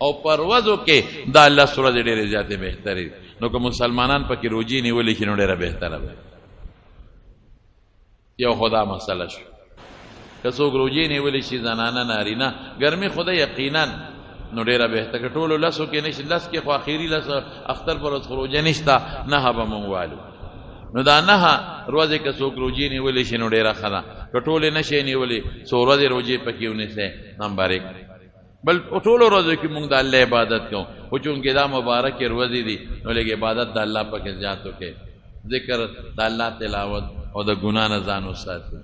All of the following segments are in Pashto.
او پروازو کې دا الله سورہ ډېرې زیاتې بهتري نو که مسلمانان پکې روجي نیولې شي نو ډېره بهتره ده یو خدا مسله شو که څوک روجي نیولې شي زنانه نارینه ګرمي خدا یقینا نو ډېره بهتره ټولو لسو کې نشي لس کې خو اخیری لس اختر پر ورځ خروجه نشته نه به مونږ والو نو دا نه ورځې که څوک روجي نیولې شي نو ډېره ښه ده که ټولې نه شي نیولې څو ورځې روجې پکې ونیسئ نمبر 1 بل ټولو ورځو کې مونږ د الله عبادت کوو خو چونکې دا مبارکې ورځې دي نو لږ عبادت د الله پکې زیات وکړئ ذکر د الله تلاوت او د ګناه نه ځان وساتئ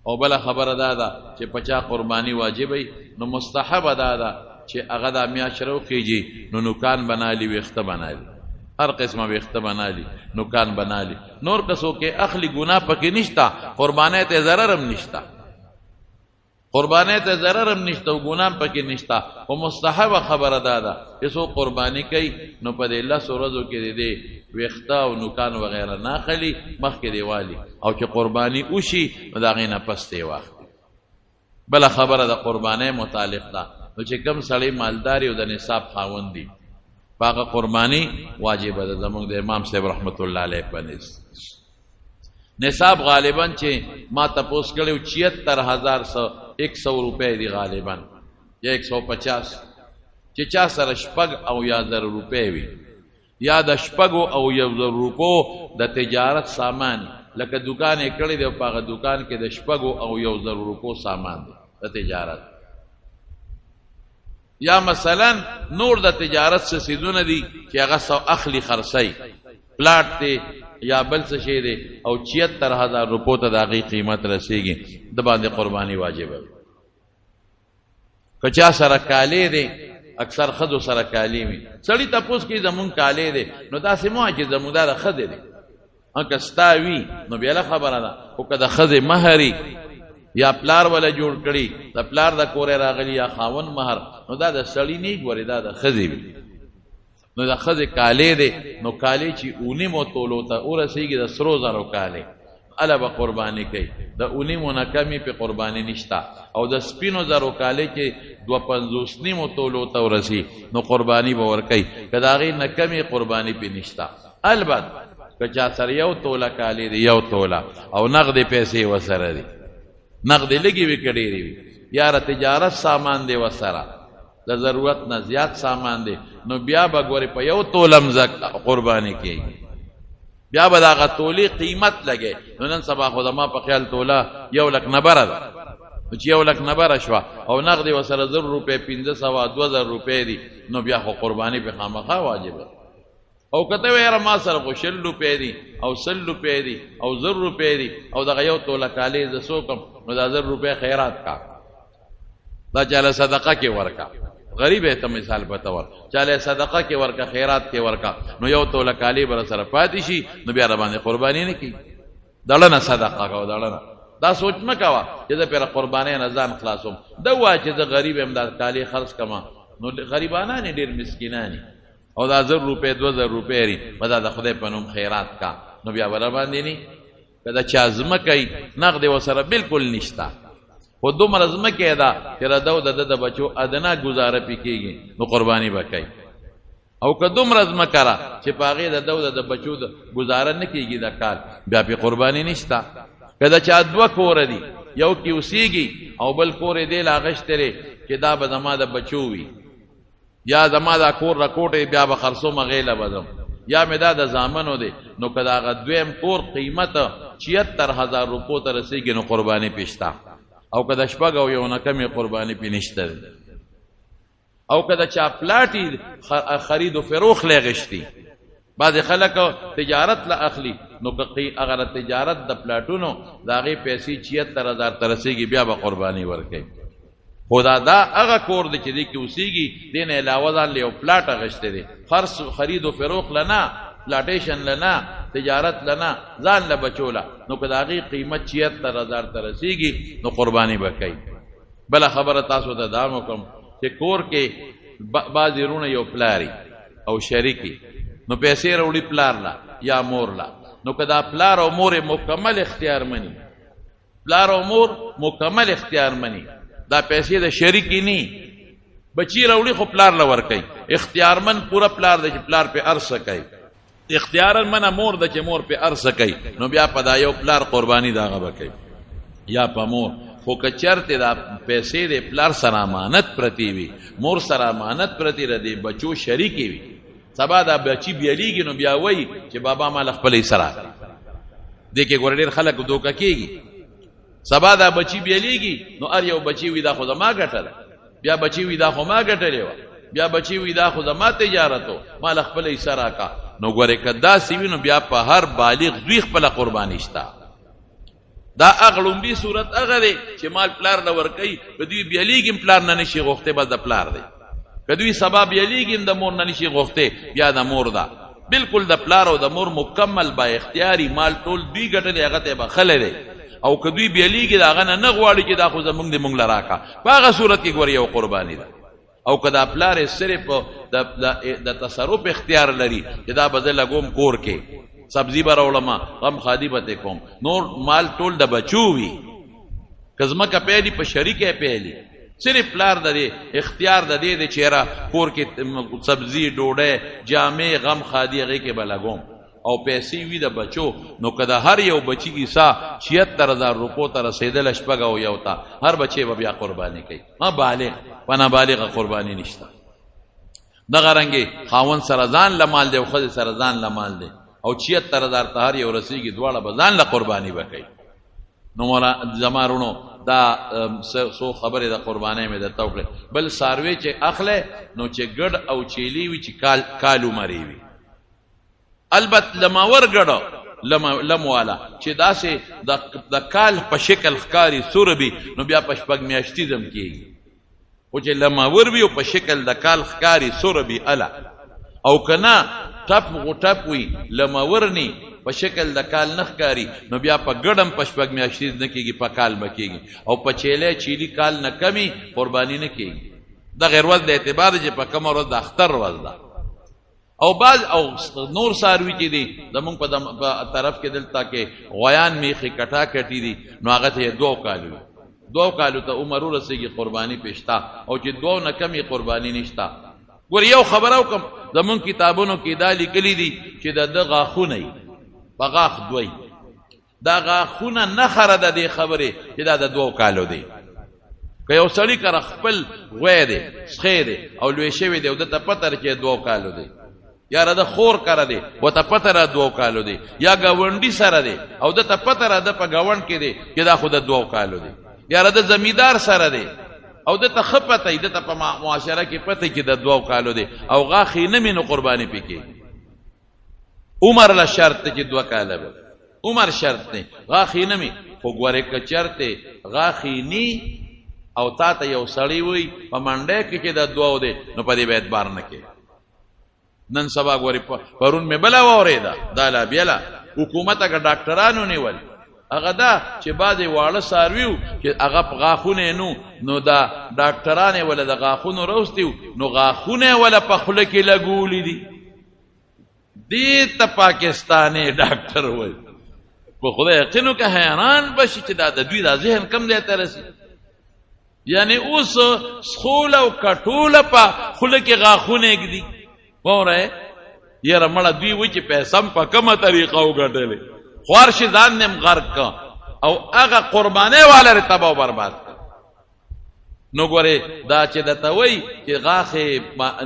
او بله خبره دا ده چې په چا قرباني واجب وي نو مستحب دا ده چې هغه د میاشت راوخیږي نو نوکان بنالي ویښته بنالي هر قسمه ویښته بنالي نوکان بنالي نور که څوک اخلي ګناه پکې نشته قربانۍ ته ضرر هم نشته قربانۍ ته ضرر هم نشته او ګناه هم پکې نشته خو مستحبه خبره دا ده چې څوک قرباني کوي نو په دې 10 ورځو کې د دې ویښته او نوکان وغیره نه اخلي مخکې دی والي او چې قرباني وشي نو د هغې نه پس دی واخلي بله خبره د قربانۍ متعلق ده نو چې کوم سړی مالداري او د نصاب خاوند دي په هغه قرباني واجبه ده زموږ د امام صاحب رحمت الله علیه په نس نصاب غالبا چې ما تپوس کړی 74100 روپۍ دي غالبا یا 150 چې چا سره شپږ او یا 1000 روپۍ وي یا د شپږو او 1000 روپو د تجارت سامان لکه دکان یې کړی دی او په هغه دکان کې د شپږو او 1000 روپو سامان دی د تجارت یا مثلا نور د تجارت څه څیزونه دي چې هغه سو اخلي خرڅی پلاټ دی یا بل څه شی دی او 74000 روپو ته د هغې قیمت رسیږي د باندې قرباني واجبه وي که چا سره کالی دی اکثر ښځو سره کالی وي سړي تپوس کوي زمونږ کالی دی نو داسې مه وایه چې زمونږ دا د ښځې دی که ستا وي نو بیا خبره ده خو که د ښځې مهري یا پلار ولا جوړ کړي د پلار د کورې راغلی یا خاون مهر نو دا د سړي نه ګوري دا د ښځې وي نو د ښځې کالی دی نو کالی چې اونیمو تولو ته ورسېږي د سرو زرو کالی اله به قرباني کوي د اونیمو نه کمې پې قرباني نشته او د سپینو زرو کالی چې 250 نیمو تولو ته ورسي نو قرباني به ورکوي که د هغې نه کمې قرباني پې نشته البت که چا سره یو توله کالی دی یو توله او نغدې پیسې ورسره دي نغدې لږې وي که ډېرې وي یا د تجارت سامان دی ورسره د ضرورت نه زیات سامان دی نو بیا به ګورې په یو توله قرباني کېږي بیا به د هغه تولې قیمت لګی نو نن سبا خو زما په خیال توله 1 لک نه بره ده نو چې 1 لک نه بره شوه او نغدې ورسره 1000 روپۍ 1500 2000 روپۍ دي نو بیا خو قرباني پې خامخا واجبه او که ته وایې ما سره خو 20 روپۍ دي او 100 روپۍ دي او 1000 روپۍ دي او دغه یو توله کالي زه څو کم نو دا 1000 روپۍ خیرات کا دا چاله صدقه کې ورکا غریب ته مثال پته ور چاله صدقه کې ورکا خیرات کې ورکا نو یو توله کالی بر سره پاتې شي نو بیا باندې قرباني نه کی دړنه صدقه کو دړنه دا سوچ مکوا چې دا پر قرباني نه ځان خلاصوم دا وا چې دا غریب امداد کالی خرج کما نو غریبانه نه ډیر مسکینانی او دا 1000 روپۍ 2000 روپۍ لري مدا د خدای په نوم خیرات کا نو بیا ور باندې ني کدا چا زمکای نقد وسره بالکل نشتا خو دومره ځمکې ده چې ردو د بچو ادنا ګزاره پې کېږي نو قرباني به کوي او که دومره ځمکه ده چې په هغې د بچو د ګزاره نه کېږي د کال بیا پې قرباني نشته که د چا 2 کوره دي یو کې اوسېږي او بل کور یې دی لا اغشتی دی چې دا به زما د بچو وي یا زما دا کور رکوټ بیا به خرڅوم هغې له به ځم یا مې دا د زامنو دی نو که د هغه دویم کور قیمت 74000 روپو ته رسېږي نو قرباني پې شته او که د شپږ او یو نه کمې قرباني پې نشته او که د چا پلاټي خرید و فروخ لی غشتي بعضې خلک تجارت له اخلي نو که هغه د تجارت د پلاټونو د هغې پیسې 74000 ته رسېږي بیا به قرباني ورکوي خو دا هغه کور دی چې دی کې اوسېږي دې نه علاوه ځان له یو پلاټ اخیستی دی خرید و فروخ له نه پلاټیشن له نه تجارت له نه ځان له بچو له نو که د هغې قیمت 74000 ته رسېږي نو قرباني به کوي بله خبره تاسو ته دا وکړم چې کور کې بعضې وروڼه یو پلاري او شریکي نو پیسې راوړي پلار له یا مور له نو که دا پلار او مور مکمل اختیار مني پلار او مور مکمل اختیار مني دا پیسې د شریکي نی بچی راوړي خو پلار لور کوي اختیارمن پورا پلار دی چې پلار په ارسه کوي اختیارن منه مور د چې مور په ارسه کوي نو بیا په دا یو پلار قرباني داغه وکړي یا په مور خو که چرته دا پیسې د پلار سره امانت پرتی وي مور سره امانت پرتی ردی بچو شریکی وي سبا دا بچی بیلیږي نو بیا وایي چې بابا مال خپل سره دې کې ګور ډېر خلک دوکه کېږي سبا دا بچی بیلیږي نو ار یو بچی وي دا خو ما ګټل بیا بچی وي دا خو ما ګټلې و بیا بچی وي دا خو ما تجارتو مال خپل سره کا نو ګوره کدا سی وینو بیا په هر بالغ دوی خپل قرباني شتا دا اغلومبي صورت هغه دی چې مال پلار لور کوي په دوی بیلیږي پلار نه نشي غوښته بس د پلار دی کدوی سبب بیلیږي د مور نه نشي غوښته بیا د مور دا بالکل د پلار او د مور مکمل با اختیاري مال ټول دوی ګټلې هغه ته بخله دی او کدوی بیلیږي دا غنه نه غواړي چې دا خو زمونږ د مونږ لراکا په هغه صورت کې ګور یو قرباني ده او کدا پلار صرف د تصرف اختیار لري چې دا بدل لګوم کور کې سبزی بر علماء غم خادی بته کوم نور مال ټول د بچو وی کزما کا پهلی په شریکه پهلی صرف پلار د اختیار د دې چهره کور کې سبزی ډوډۍ جامې غم خادی هغه کې بلګوم او پیسې وی د بچو نو کدا هر یو بچی کی سا 76000 روپو ته رسیدل شپږ او یو تا هر بچي به بیا قرباني کوي ما بالغ پنا بالغ قرباني نشته دغه رنګي خاون سرزان لمال دی او خځه سرزان لمال دی او 76000 ته هر یو رسیږي دواړه بزان له قرباني وکړي نو مولا زمارونو دا سو خبره د قرباني مې د توکل بل ساروي چې اخله نو چې ګډ او چيلي وي چې کالو مری وي البت لماور ګډو لموالا چې داسې د کال په شکل ښکاری سوربي نو بیا په شپږ میاشتې زم کیږي او چې لماور وي په شکل د کال ښکاری سوربي الا او کنا ټپ غټپ وي لماورني په شکل د کال نخکاری نو بیا په ګډم په شپږ میاشتې نه کیږي په کال بکیږي او په چيلي کال نه کمی قرباني نه کیږي د غیر ورځ د اعتبار چې په کوم ورځ د اختر ورځ ده او بعض او نور ساروي چې دي زمونږ په طرف کې دلته کې غویان میخي کټا کټي دي نو هغه ته 2 کالو ته عمر ورسېږي قرباني پېشتا او چې 2 نه کمی قرباني نشتا ګور یو خبرو کوم زمونږ کتابونو کې دا لیکلي دي چې د غاخونه بغاخ دوی دا غاخونه نه خره د دې خبره چې دا د 2 کالو دی که یو سړی کر خپل غوی دی سخی دی او لوی شوی دی او د ته پتر چې 2 کالو دی یا د خور کړه دی و ته پتر 2 کالو دی یا گاونډي سره دی او د ته پتر د په گاوند کې دی چې دا خود 2 کالو دی یا د زمیدار سره دی او د ته خپته د ته په معاشره کې پته کې د 2 کالو دی او غاخې نه مینو قرباني پکې عمر له شرط کې 2 کاله به عمر شرط نه غاخې نه می خو ګوره کچرته غاخې ني او تا ته یو سړی وي په منډه کې چې د 2 دی نو په دې بیت بار نه کې نن سبا ګوري پرون مې بلا وریدا دا لا بیلا حکومت هغه ډاکټرانو نیول هغه دا چې بعضې واړه سارویو چې هغه په غاښونه نو دا ډاکټرانې ولا د غاښونو روستي نو غاښونه ولا په خوله کې لګولي دي دې ته پاکستاني ډاکټر وایي په خدای یقینو که حیران بشي چې دا د دوی دا ذهن کم دی ته رسي یعنی اوس سخول او کټوله په خوله کې غاښونه ږدي وره یره مړه دوی و چې پیسم په کومه طریقه وګټلې خوارش ځان نیم غرق او هغه قرباني والا رتبه برباد نو ګوره دا چې دته وای چې غاخه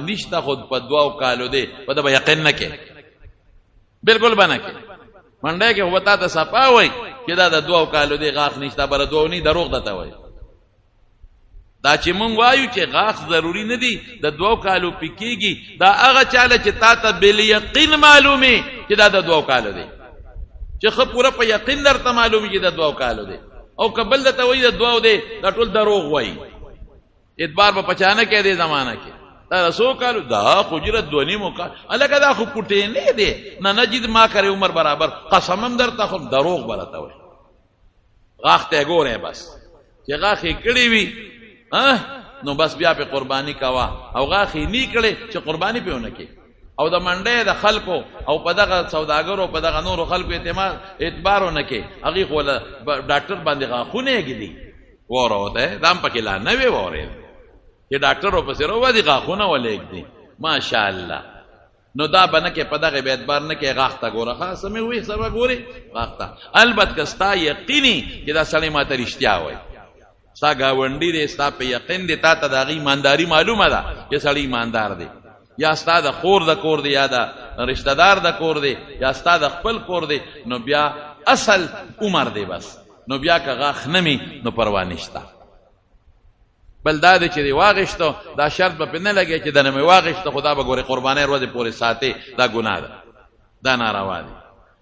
نشته خود په 2 کالو دی په دا یقین نه کې بالکل باندې کې منډه کې وتا ته صفا وای چې دا د 2 کالو دی غاخ نشته بر 2 نه دروغ دته وای دا چې مونږ وایو چې غاخ ضروری نه دی د 2 کالو پکېږي دا هغه چاله چې تا ته بل یقین معلومه چې دا د 2 کالو دی چې خو پوره په یقین درته معلومه چې د 2 کالو دی او قبل ته وایي د 2 دی دا ټول دروغ وایي اعتبار په پچانه کې دی زمانہ کې دا 100 کالو دا خجرت 2 نیمو کال الګا دا خو پټې نه دی نه نجد ما کرے عمر برابر قسمم درته خو دروغ برته وایي غاخ ته ګوره بس چې غاخې کړی وي نو بس بیا په قرباني کوا او غاخې نی کړي چې قرباني پیونه کې او د منډه د خلکو او په دغه سوداګرو په دغه نورو خلکو اعتبارونه کې هغه خو ډاکټر باندې غاخونه کېدي وره وته دام پکې لا نه وي وره چې ډاکټر ورپسې راوځي غاښونه ولېږدي ماشاءالله. نو دا به نه کې په دغه اعتبار نه کې غاښ ته ګوره ښه سمې وایي سبا ګورې غاښ ته. البته که ستا یقیني چې دا سړی ما ته رښتیا وایي ستا ګاونډي دی ستا په یقین دی تا ته د هغې ایمانداري معلومه ده چې سړی ایماندار دی یا ستا د خور د کور دی یا د رشته دار د کور دی یا ستا د خپل کور دی نو بیا اصل عمر دی بس نو بیا که غاښ نه مې نو پروا نشته. بل دا دی چې دی واغېشتو دا شرط به پې نه لګی چې دنه مې واغېشته خو دا به ګورې قربانۍ ورځې پورې ساتې دا ګناه ده دا ناروا دی.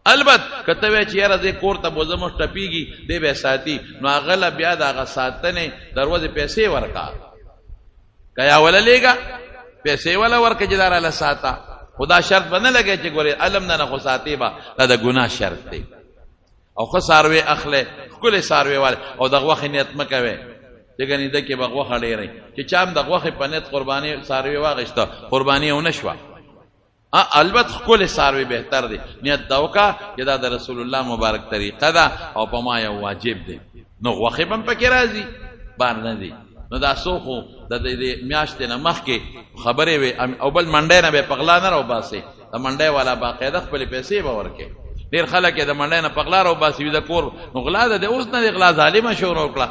البته که ته وایې چې یاره زه کور ته بوځم اوس ټپېږي دی به یې ساتي نو هغه له بیا د هغه ساتنې د ورځې پیسې ورکړه که یا وله لېږه پیسې وله ورکړه چې دا راله ساته خو دا شرط به نه لګی چې ګورې علم نه نه خو ساتې به دا د ګناه شرط دی. او ښه څاروی اخلی ښکلې څاروی والے او د غوښې نیت مه کوئ ځکه نیده کې به غوښه ډېرئ چې چا هم د غوښې په نیت قرباني څاروی واغېسته قرباني ونه شوه. البته ښکلې څاروی بهتر دی نیت دا وکړه چې دا د رسول الله مبارک طریقه ده او په ما یو واجب دی نو غوښې به هم پکې راځي بار نه دي. نو دا څو خو د میاشتې نه مخکې خبرې وې او بل منډۍ نه به یې په غلا نه راوباسې د منډۍ والا باقاعده خپلې پیسې به ورکړې. ډېر خلک یې د منډۍ نه په غلا راوباسي وي د کور نو غلا ده د اوس نه د غلا ظالمه شروع وکړه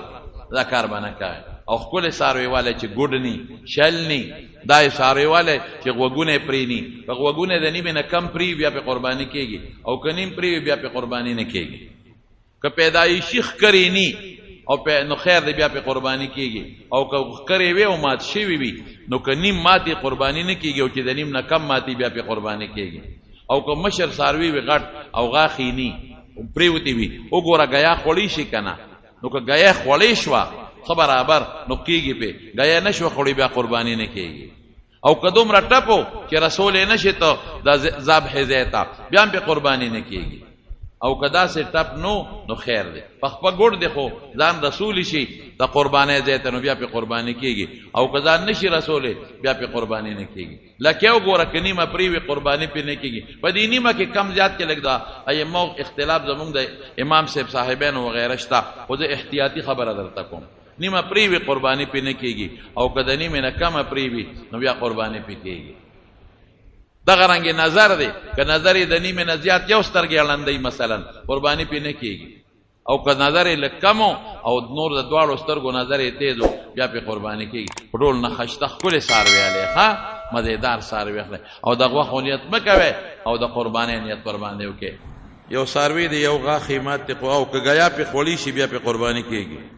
دا کار به نه کوي. او ښکلې څاروی والی چې ګوډ ني شل ني دا یې څاروی والی چې غوږونه یې پرې ني په غوږونه د نیمې نه کم پرې بیا پې قرباني کېږي او که نیم پرې بیا پې قرباني نه کېږي. که پیدایشي ښکرې ني او نو خیر دی بیا پې قرباني کېږي او که ښکرې وي او مات شوي وي نو که نیم ماتې قرباني نه کېږي او چې د نیم نه کم ماتې بیا پې قرباني کېږي. او که مشر څاروي وي غټ او غاښې ني پرېوتې وي وګوره ګیا خوړی شي که نه نو که ګیا خوړی شوه ښه برابر نو کېږي پې ګیا نه شوه خوړی بیا قرباني نه کېږي. او که دومره ټپو چې رسول یې نه شي ته د ذبحې ځای ته بیا هم پې قرباني نه کېږي. او که داسې ټپ نو خیر دی په خپه ګوډ دی خو ځان رسولی شي د قربانۍ ځای ته نو بیا پې قرباني کېږي. او که ځان نه شي رسولی بیا پې قرباني نه کېږي. لکه یو ګوره که نیمه پرې وي قرباني پې نه کېږي. په دې نیمه کې کم زیات کې لږ د ایمو اختلاف زمونږ د امام صاحب صاحبینو وغیره شته خو زه احتیاطي خبره درته کوم نیمه پرې وي قرباني پې نه کېږي او که د نیمې نه کمه پرې وي نو بیا قرباني پې کېږي. دغه رنګې نظر دی که نظر یې د نیمې نه زیات یو سترګې اړندوي مثلا قرباني پې نه کېږي. او که نظر یې لږ کمو او نور د دواړو سترګو نظر یې تیز و بیا پې قرباني کېږي. په ټول نښشته ښکلې څاروی الی ښه مزېدار څاروي اخلئ او د غوښو نیت مه کوئ او د قربانۍ نیت ورباندې وکړئ. یو څاروي دی یو غاښ یې مات دی او که ګیا پې خوړی شي بیا پې قرباني کېږي.